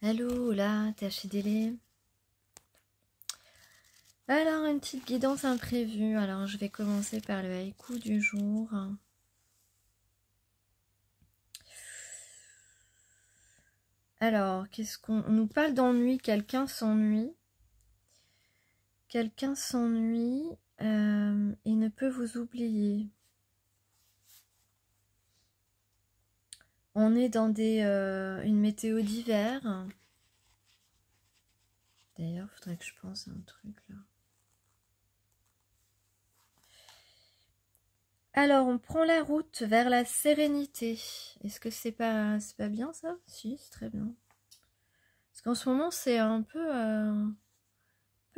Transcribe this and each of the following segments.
Allô, là, THDL. Alors, une petite guidance imprévue. Alors, je vais commencer par le haïku du jour. Alors, qu'est-ce qu'on nous parle d'ennui? Quelqu'un s'ennuie. Quelqu'un s'ennuie et ne peut vous oublier. On est dans une météo d'hiver. D'ailleurs, il faudrait que je pense à un truc là. Alors, on prend la route vers la sérénité. Est-ce que c'est pas bien ça? Si, c'est très bien. Parce qu'en ce moment, c'est un peu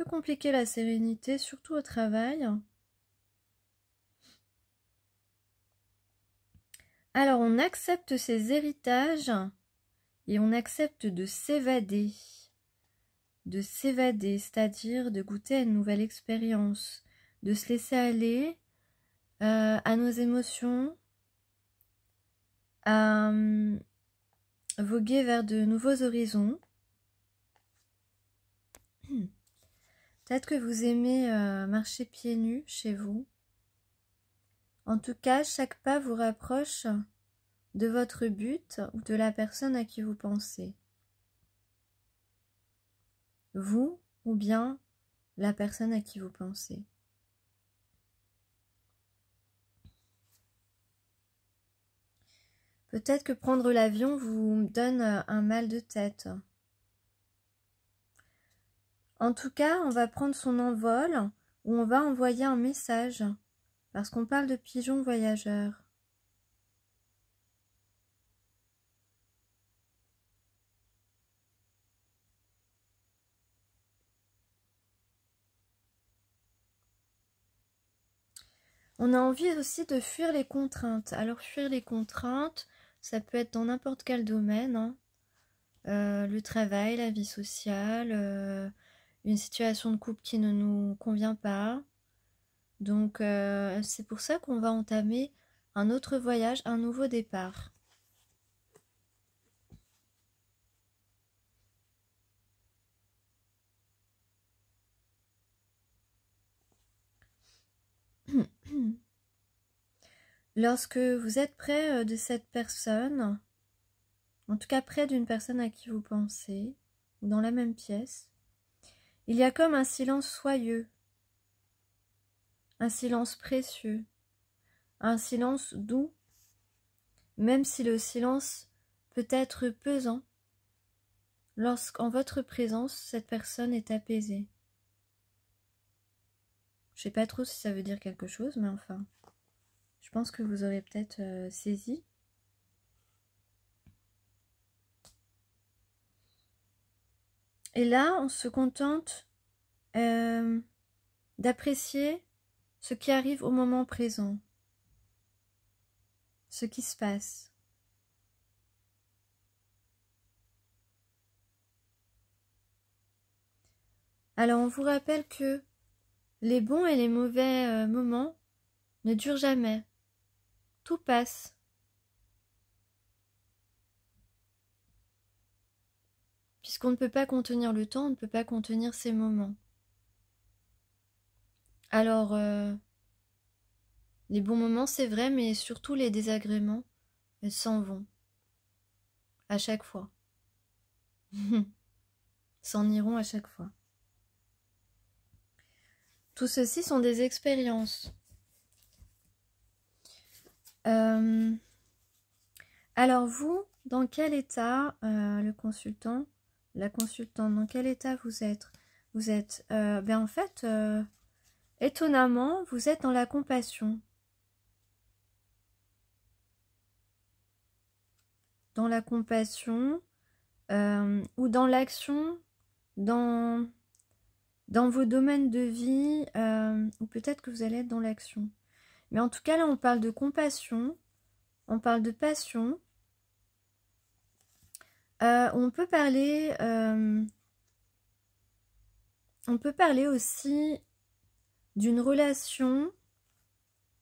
compliqué la sérénité, surtout au travail. Alors, on accepte ses héritages et on accepte de s'évader. De s'évader, c'est-à-dire de goûter à une nouvelle expérience, de se laisser aller à nos émotions, à voguer vers de nouveaux horizons. Peut-être que vous aimez marcher pieds nus chez vous. En tout cas, chaque pas vous rapproche de votre but ou de la personne à qui vous pensez. Vous ou bien la personne à qui vous pensez. Peut-être que prendre l'avion vous donne un mal de tête. En tout cas, on va prendre son envol ou on va envoyer un message parce qu'on parle de pigeons voyageurs. On a envie aussi de fuir les contraintes. Alors fuir les contraintes, ça peut être dans n'importe quel domaine, hein. Le travail, la vie sociale, une situation de couple qui ne nous convient pas. Donc c'est pour ça qu'on va entamer un autre voyage, un nouveau départ. Lorsque vous êtes près de cette personne, en tout cas près d'une personne à qui vous pensez, ou dans la même pièce, il y a comme un silence soyeux, un silence précieux, un silence doux, même si le silence peut être pesant, lorsqu'en votre présence, cette personne est apaisée. Je sais pas trop si ça veut dire quelque chose, mais enfin, je pense que vous aurez peut-être saisi. Et là, on se contente d'apprécier ce qui arrive au moment présent, ce qui se passe. Alors, on vous rappelle que les bons et les mauvais moments ne durent jamais. Tout passe. Puisqu'on ne peut pas contenir le temps, on ne peut pas contenir ces moments. Alors, les bons moments, c'est vrai, mais surtout les désagréments, elles s'en vont. À chaque fois. S'en iront à chaque fois. Tout ceci sont des expériences. Alors vous, dans quel état, le consultant, la consultante, dans quel état vous êtes? Vous êtes, en fait, étonnamment, vous êtes dans la compassion. Dans la compassion ou dans l'action, dans vos domaines de vie, ou peut-être que vous allez être dans l'action. Mais en tout cas, là, on parle de compassion, on parle de passion. On peut parler aussi d'une relation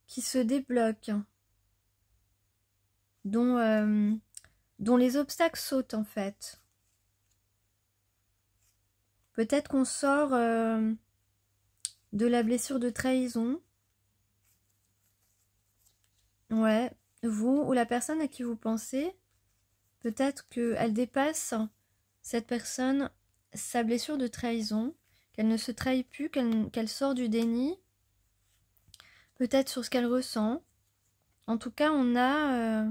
qui se débloque, dont les obstacles sautent en fait. Peut-être qu'on sort de la blessure de trahison. Ouais, vous ou la personne à qui vous pensez, peut-être qu'elle dépasse, cette personne, sa blessure de trahison, qu'elle ne se trahit plus, qu'elle sort du déni, peut-être sur ce qu'elle ressent. En tout cas, on a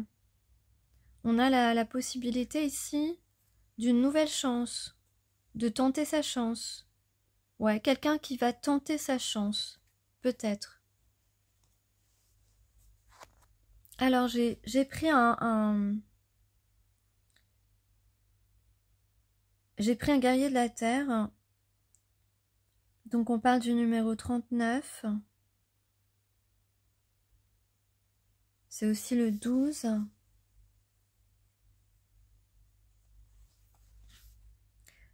la possibilité ici d'une nouvelle chance, de tenter sa chance. Ouais, quelqu'un qui va tenter sa chance, peut-être. Alors, j'ai pris j'ai pris un guerrier de la terre. Donc, on parle du numéro 39. C'est aussi le 12.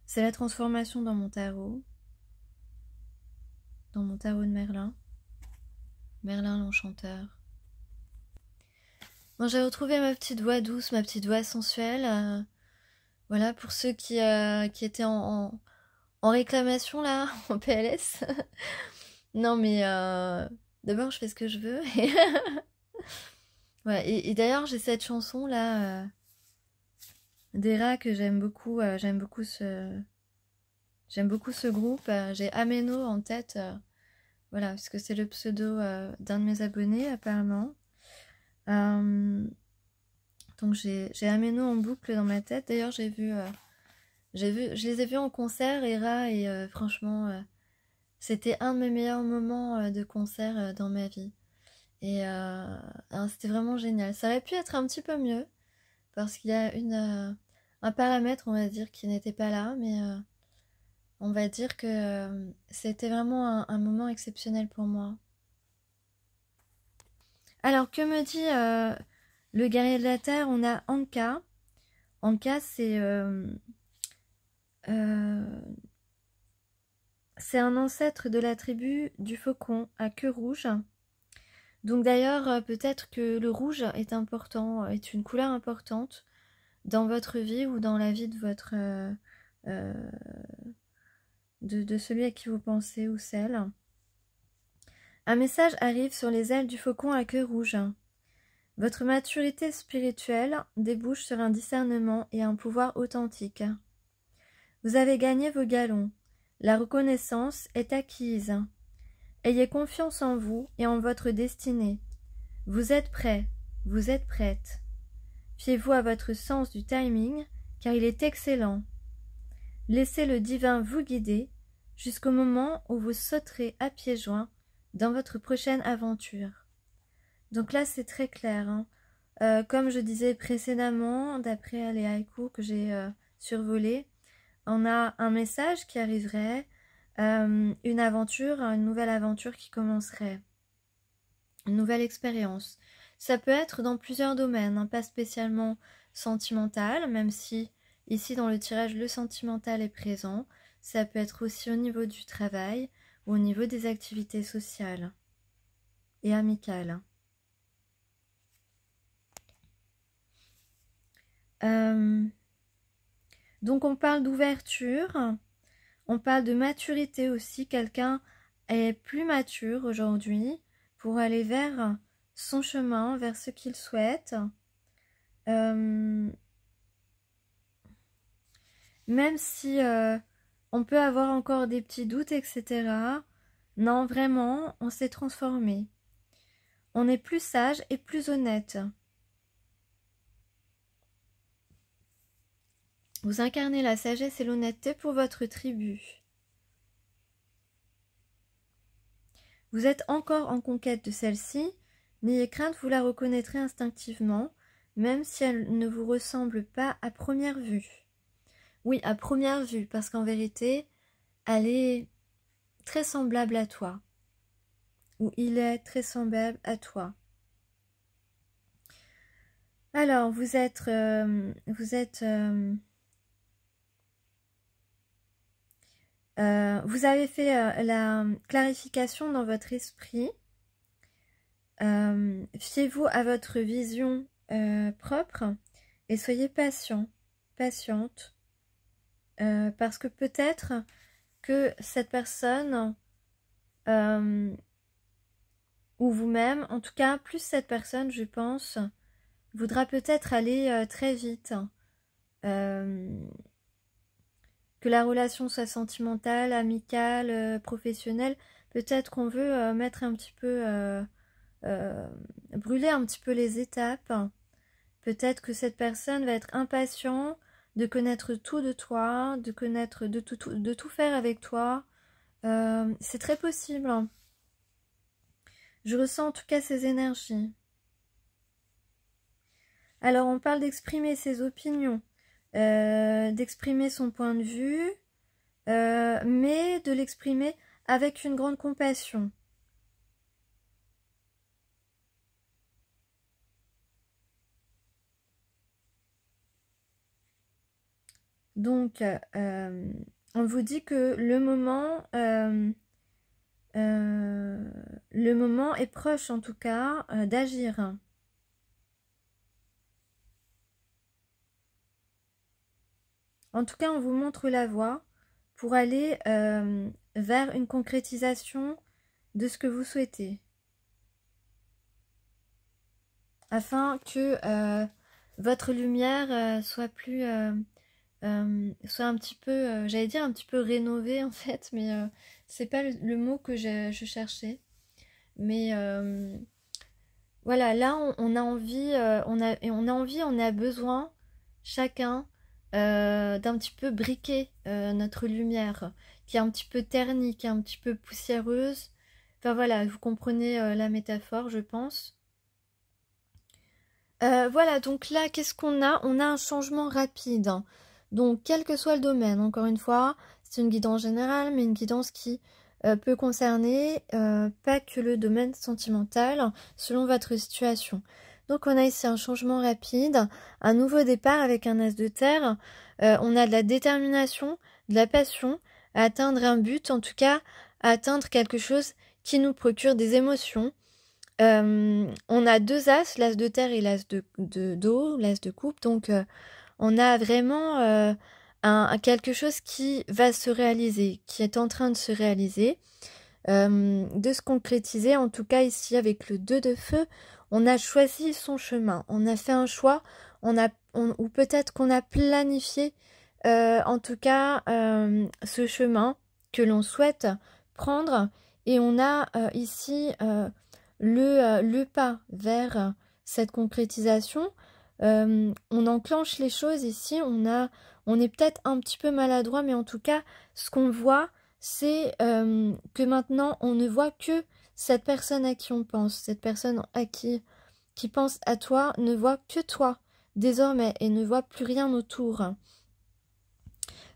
C'est la transformation dans mon tarot. Dans mon tarot de Merlin. Merlin l'enchanteur. Bon, j'ai retrouvé ma petite voix douce, ma petite voix sensuelle. Voilà, pour ceux qui étaient en réclamation là, en PLS. Non mais d'abord je fais ce que je veux. Ouais, et d'ailleurs j'ai cette chanson là d'Era que j'aime beaucoup. J'aime beaucoup ce groupe. J'ai Ameno en tête. Voilà, parce que c'est le pseudo d'un de mes abonnés apparemment. Donc j'ai Ameno en boucle dans ma tête. D'ailleurs je les ai vus en concert, Era, et franchement c'était un de mes meilleurs moments de concert dans ma vie. Et c'était vraiment génial. Ça aurait pu être un petit peu mieux, parce qu'il y a un paramètre, on va dire, qui n'était pas là, mais on va dire que c'était vraiment un moment exceptionnel pour moi. Alors, que me dit le guerrier de la terre? On a Anka. Anka, c'est un ancêtre de la tribu du faucon à queue rouge. Donc d'ailleurs, peut-être que le rouge est important, est une couleur importante dans votre vie ou dans la vie de votre de celui à qui vous pensez ou celle. Un message arrive sur les ailes du faucon à queue rouge. Votre maturité spirituelle débouche sur un discernement et un pouvoir authentique. Vous avez gagné vos galons. La reconnaissance est acquise. Ayez confiance en vous et en votre destinée. Vous êtes prêt, vous êtes prête. Fiez-vous à votre sens du timing, car il est excellent. Laissez le divin vous guider jusqu'au moment où vous sauterez à pieds joints dans votre prochaine aventure. Donc là, c'est très clair. Hein. Comme je disais précédemment, d'après les haïkus que j'ai survolés, on a un message qui arriverait, une aventure, une nouvelle aventure qui commencerait, une nouvelle expérience. Ça peut être dans plusieurs domaines, hein, pas spécialement sentimental, même si ici dans le tirage le sentimental est présent. Ça peut être aussi au niveau du travail ou au niveau des activités sociales et amicales. Donc on parle d'ouverture, on parle de maturité aussi. Quelqu'un est plus mature aujourd'hui pour aller vers son chemin, vers ce qu'il souhaite. Même si on peut avoir encore des petits doutes, etc. Non, vraiment, on s'est transformé. On est plus sage et plus honnête. Vous incarnez la sagesse et l'honnêteté pour votre tribu. Vous êtes encore en conquête de celle-ci. N'ayez crainte, vous la reconnaîtrez instinctivement, même si elle ne vous ressemble pas à première vue. Oui, à première vue, parce qu'en vérité, elle est très semblable à toi. Ou il est très semblable à toi. Alors, vous avez fait la clarification dans votre esprit. Fiez-vous à votre vision propre et soyez patient, patiente, parce que peut-être que cette personne ou vous-même, en tout cas plus cette personne je pense, voudra peut-être aller très vite. Que la relation soit sentimentale, amicale, professionnelle, peut-être qu'on veut mettre un petit peu, brûler un petit peu les étapes. Peut-être que cette personne va être impatient de connaître tout de toi, de connaître, de tout faire avec toi. C'est très possible. Je ressens en tout cas ces énergies. Alors on parle d'exprimer ses opinions, d'exprimer son point de vue, mais de l'exprimer avec une grande compassion. Donc, on vous dit que le moment est proche en tout cas d'agir. En tout cas, on vous montre la voie pour aller vers une concrétisation de ce que vous souhaitez. Afin que votre lumière soit plus... soit un petit peu, j'allais dire un petit peu rénovée en fait, mais c'est pas le mot que je cherchais. Mais voilà, là on a envie, on a besoin chacun d'un petit peu briquer notre lumière, qui est un petit peu ternie, qui est un petit peu poussiéreuse. Enfin voilà, vous comprenez la métaphore, je pense. Voilà, donc là, qu'est-ce qu'on a? On a un changement rapide. Donc, quel que soit le domaine, encore une fois, c'est une guidance générale, mais une guidance qui peut concerner pas que le domaine sentimental, selon votre situation. Donc, on a ici un changement rapide, un nouveau départ avec un as de terre. On a de la détermination, de la passion, à atteindre un but, en tout cas, à atteindre quelque chose qui nous procure des émotions. On a deux as, l'as de terre et l'as d'eau, l'as de coupe. Donc, on a vraiment quelque chose qui va se réaliser, qui est en train de se réaliser, de se concrétiser. En tout cas, ici, avec le 2 de feu, on a choisi son chemin. On a fait un choix, ou peut-être qu'on a planifié, en tout cas, ce chemin que l'on souhaite prendre. Et on a ici le pas vers cette concrétisation. On enclenche les choses ici, on est peut-être un petit peu maladroit, mais en tout cas, ce qu'on voit, c'est que maintenant, on ne voit que cette personne à qui on pense, cette personne qui pense à toi, ne voit que toi, désormais, et ne voit plus rien autour.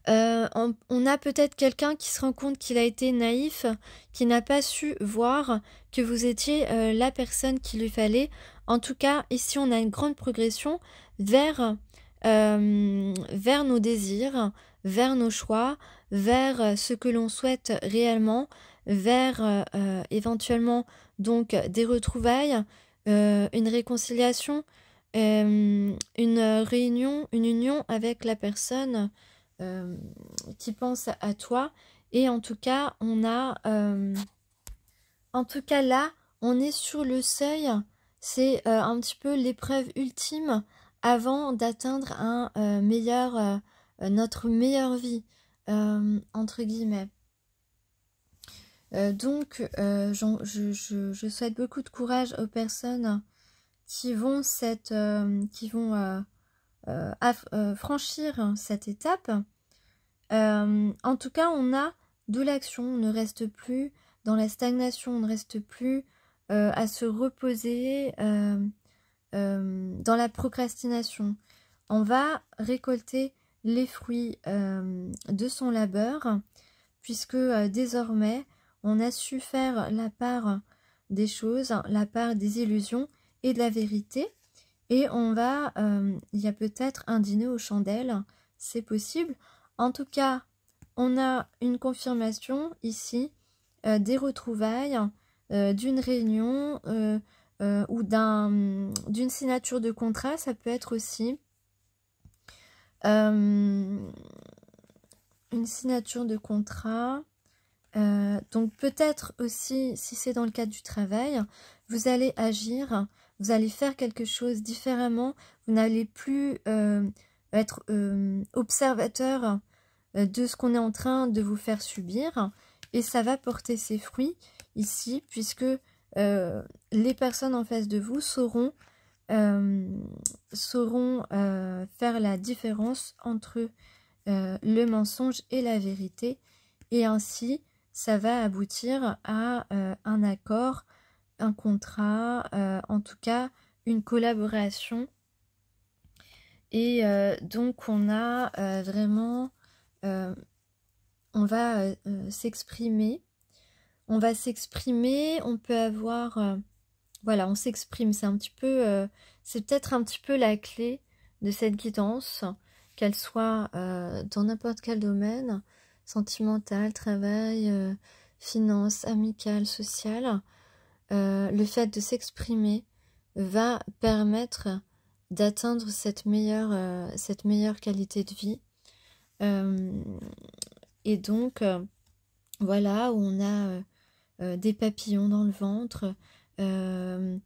On a peut-être quelqu'un qui se rend compte qu'il a été naïf, qui n'a pas su voir que vous étiez la personne qu'il lui fallait. En tout cas, ici, on a une grande progression vers nos désirs, vers nos choix, vers ce que l'on souhaite réellement, vers éventuellement donc des retrouvailles, une réconciliation, une réunion, une union avec la personne qui pense à toi. Et en tout cas, en tout cas là, on est sur le seuil. C'est un petit peu l'épreuve ultime avant d'atteindre notre meilleure vie, entre guillemets. Donc, je souhaite beaucoup de courage aux personnes qui vont franchir cette étape. En tout cas, on a de l'action, on ne reste plus dans la stagnation, on ne reste plus à se reposer dans la procrastination. On va récolter les fruits de son labeur, puisque désormais, on a su faire la part des choses, la part des illusions et de la vérité. Et il y a peut-être un dîner aux chandelles, c'est possible. En tout cas, on a une confirmation ici des retrouvailles, d'une réunion ou d'une signature de contrat, ça peut être aussi. une signature de contrat. Donc peut-être aussi, si c'est dans le cadre du travail, vous allez agir, vous allez faire quelque chose différemment, vous n'allez plus être observateur de ce qu'on est en train de vous faire subir, et ça va porter ses fruits ici, puisque les personnes en face de vous sauront faire la différence entre le mensonge et la vérité, et ainsi ça va aboutir à un accord, un contrat, en tout cas une collaboration. Et donc on a vraiment, on va s'exprimer, on peut avoir, voilà, on s'exprime, c'est un petit peu, c'est peut-être un petit peu la clé de cette guidance, qu'elle soit dans n'importe quel domaine, sentimental, travail, finance, amical, social. Le fait de s'exprimer va permettre d'atteindre cette meilleure qualité de vie. Et donc, voilà, où on a des papillons dans le ventre, on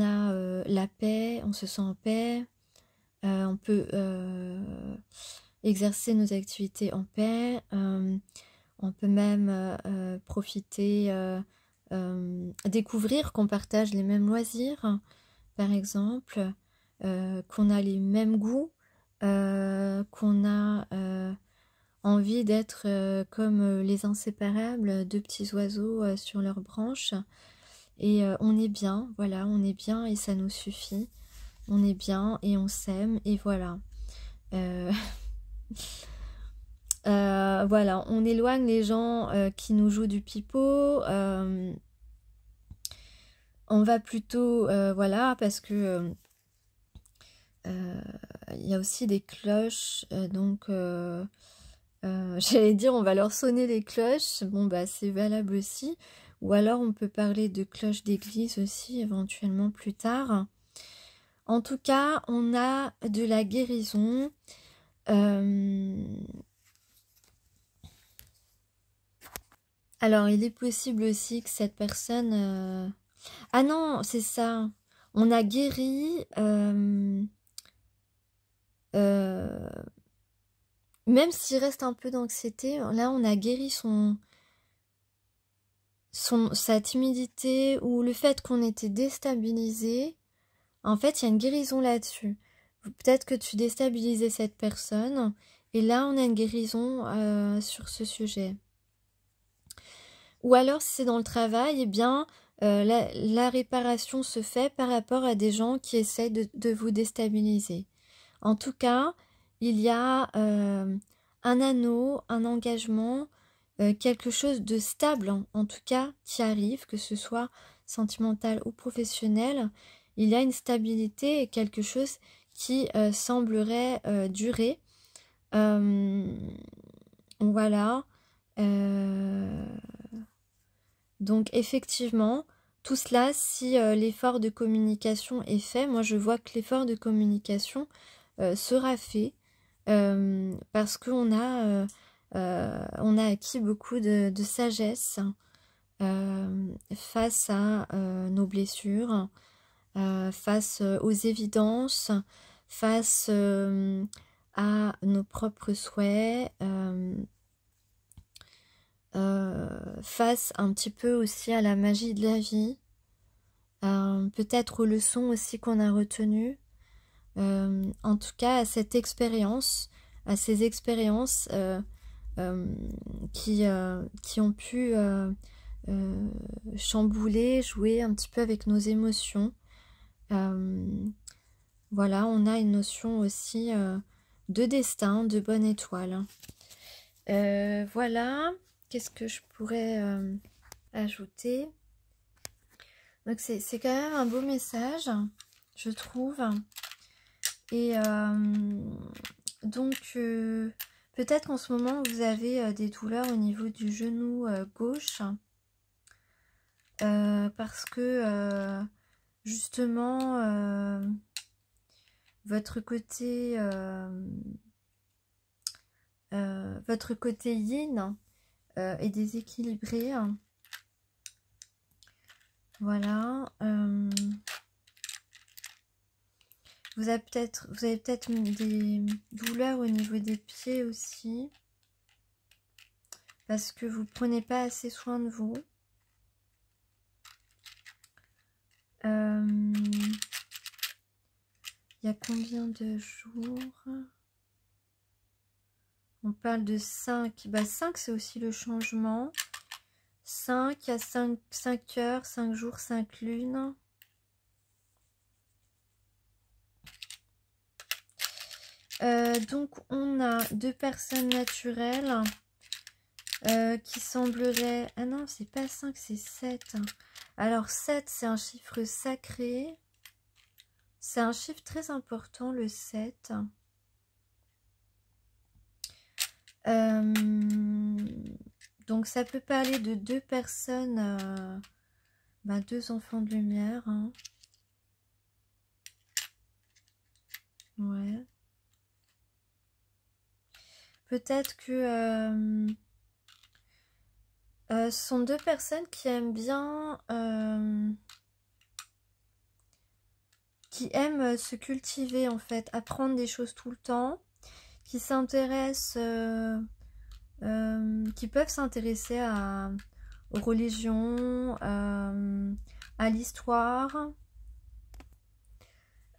a la paix, on se sent en paix, on peut exercer nos activités en paix, on peut même profiter, découvrir qu'on partage les mêmes loisirs, par exemple, qu'on a les mêmes goûts, qu'on a envie d'être comme les inséparables, deux petits oiseaux sur leurs branches, et on est bien, voilà, on est bien et ça nous suffit, on est bien et on s'aime, et voilà. Voilà, on éloigne les gens qui nous jouent du pipeau, on va plutôt, voilà, parce que il y a aussi des cloches, donc j'allais dire on va leur sonner les cloches, bon bah c'est valable aussi, ou alors on peut parler de cloches d'église aussi éventuellement plus tard. En tout cas, on a de la guérison. Alors il est possible aussi que cette personne... Ah non, c'est ça. On a guéri... même s'il reste un peu d'anxiété, là on a guéri sa timidité ou le fait qu'on était déstabilisé. En fait, il y a une guérison là-dessus. Peut-être que tu déstabilisais cette personne et là on a une guérison sur ce sujet. Ou alors si c'est dans le travail, eh bien la réparation se fait par rapport à des gens qui essaient de vous déstabiliser. En tout cas, il y a un anneau, un engagement, quelque chose de stable en tout cas qui arrive, que ce soit sentimental ou professionnel. Il y a une stabilité et quelque chose qui semblerait durer. Voilà. Donc effectivement, tout cela, si l'effort de communication est fait, moi je vois que l'effort de communication sera fait parce qu'on on a acquis beaucoup de sagesse face à nos blessures, face aux évidences, face à nos propres souhaits, face un petit peu aussi à la magie de la vie, peut-être aux leçons aussi qu'on a retenues, en tout cas à cette expérience, à ces expériences qui ont pu chambouler, jouer un petit peu avec nos émotions. Voilà, on a une notion aussi de destin, de bonne étoile. Voilà, qu'est-ce que je pourrais ajouter? Donc c'est quand même un beau message, je trouve. Et donc peut-être qu'en ce moment vous avez des douleurs au niveau du genou gauche, parce que justement votre côté votre côté yin est déséquilibré. Voilà. Vous avez peut-être des douleurs au niveau des pieds aussi. Parce que vous ne prenez pas assez soin de vous. Il y a combien de jours? On parle de 5. Bah 5, c'est aussi le changement. 5, il y a 5 heures, 5 jours, 5 lunes. Donc, on a 2 personnes naturelles qui sembleraient... Ah non, c'est pas 5, c'est 7. Alors, 7, c'est un chiffre sacré. C'est un chiffre très important, le 7. Donc ça peut parler de 2 personnes, 2 enfants de lumière. Hein. Ouais. Peut-être que ce sont 2 personnes qui aiment bien, qui aiment se cultiver en fait, apprendre des choses tout le temps, qui s'intéressent, qui peuvent s'intéresser aux religions, à l'histoire,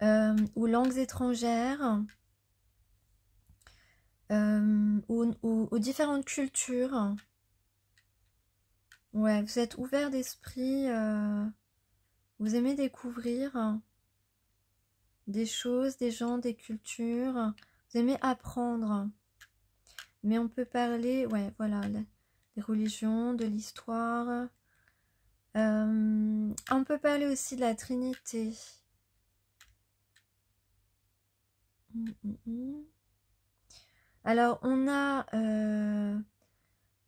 aux langues étrangères, aux différentes cultures. Ouais, vous êtes ouvert d'esprit, vous aimez découvrir des choses, des gens, des cultures, vous aimez apprendre. Mais on peut parler, ouais, voilà, des religions, de l'histoire. On peut parler aussi de la Trinité. Alors, on a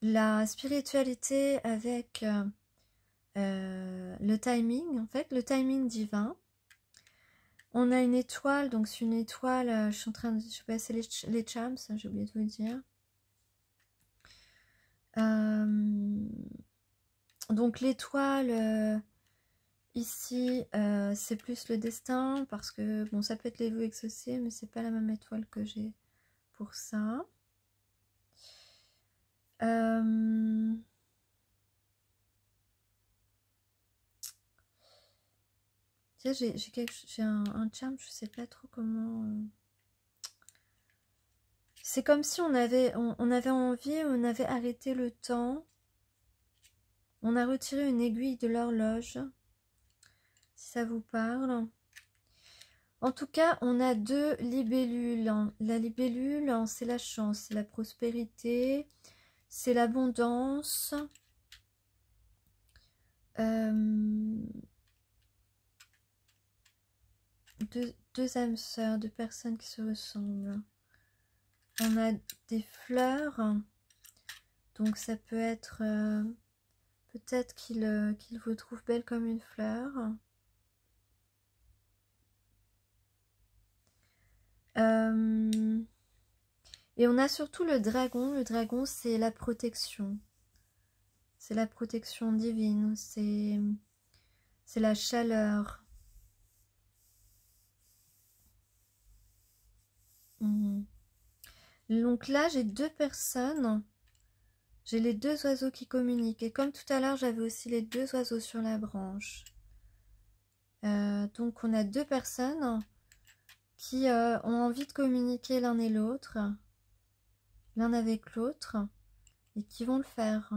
la spiritualité avec le timing, en fait, le timing divin. On a une étoile, donc c'est une étoile, je suis en train de... Je sais pas, c'est les Chams, j'ai oublié de vous dire. Donc l'étoile, ici, c'est plus le destin, parce que, bon, ça peut être les vœux exaucés, mais c'est pas la même étoile que j'ai pour ça. J'ai un charme, je sais pas trop comment... C'est comme si on avait envie, on avait arrêté le temps. On a retiré une aiguille de l'horloge, si ça vous parle. En tout cas, on a 2 libellules. La libellule, c'est la chance, c'est la prospérité, c'est l'abondance. Deux âmes sœurs, 2 personnes qui se ressemblent. On a des fleurs, donc ça peut être peut-être qu'il vous trouve belle comme une fleur. Et on a surtout le dragon. Le dragon, c'est la protection. C'est la protection divine. C'est la chaleur. Donc là, j'ai 2 personnes. J'ai les 2 oiseaux qui communiquent. Et comme tout à l'heure, j'avais aussi les 2 oiseaux sur la branche. Donc on a 2 personnes qui ont envie de communiquer l'un et l'autre. L'un avec l'autre. Et qui vont le faire.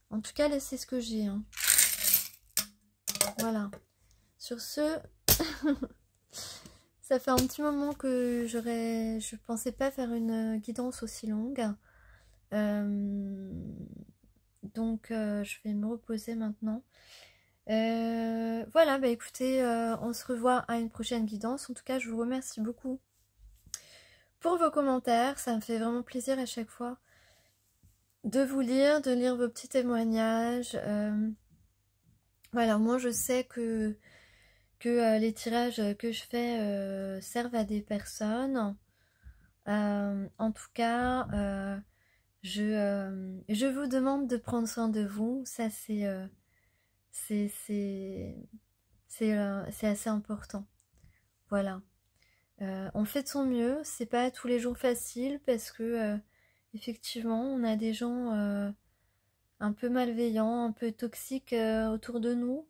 En tout cas, là, c'est ce que j'ai. Hein. Voilà. Sur ce... Ça fait un petit moment que je pensais pas faire une guidance aussi longue. Donc je vais me reposer maintenant. Voilà, bah écoutez, on se revoit à une prochaine guidance. En tout cas, je vous remercie beaucoup pour vos commentaires. Ça me fait vraiment plaisir à chaque fois de vous lire, de lire vos petits témoignages. Voilà, moi je sais que les tirages que je fais servent à des personnes. En tout cas, je vous demande de prendre soin de vous. Ça, c'est, c'est, c'est assez important. Voilà. On fait de son mieux. C'est pas tous les jours facile parce que, effectivement, on a des gens un peu malveillants, un peu toxiques autour de nous.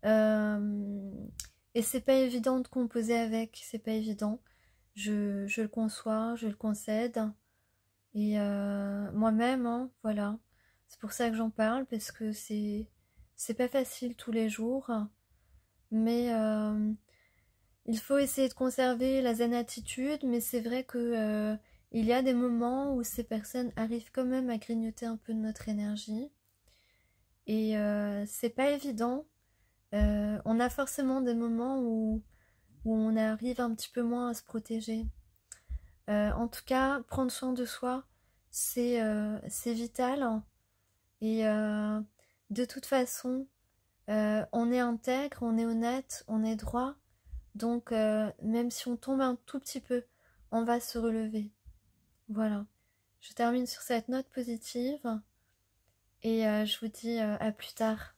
Euh, et c'est pas évident de composer avec. C'est pas évident. Je le conçois, je le concède. Et moi-même, hein, voilà. C'est pour ça que j'en parle, parce que c'est pas facile tous les jours. Mais il faut essayer de conserver la zen attitude, mais c'est vrai que il y a des moments où ces personnes arrivent quand même à grignoter un peu de notre énergie. Et c'est pas évident. On a forcément des moments où on arrive un petit peu moins à se protéger. En tout cas, prendre soin de soi, c'est vital. Et de toute façon, on est intègre, on est honnête, on est droit. Donc, même si on tombe un tout petit peu, on va se relever. Voilà. Je termine sur cette note positive. Et je vous dis à plus tard.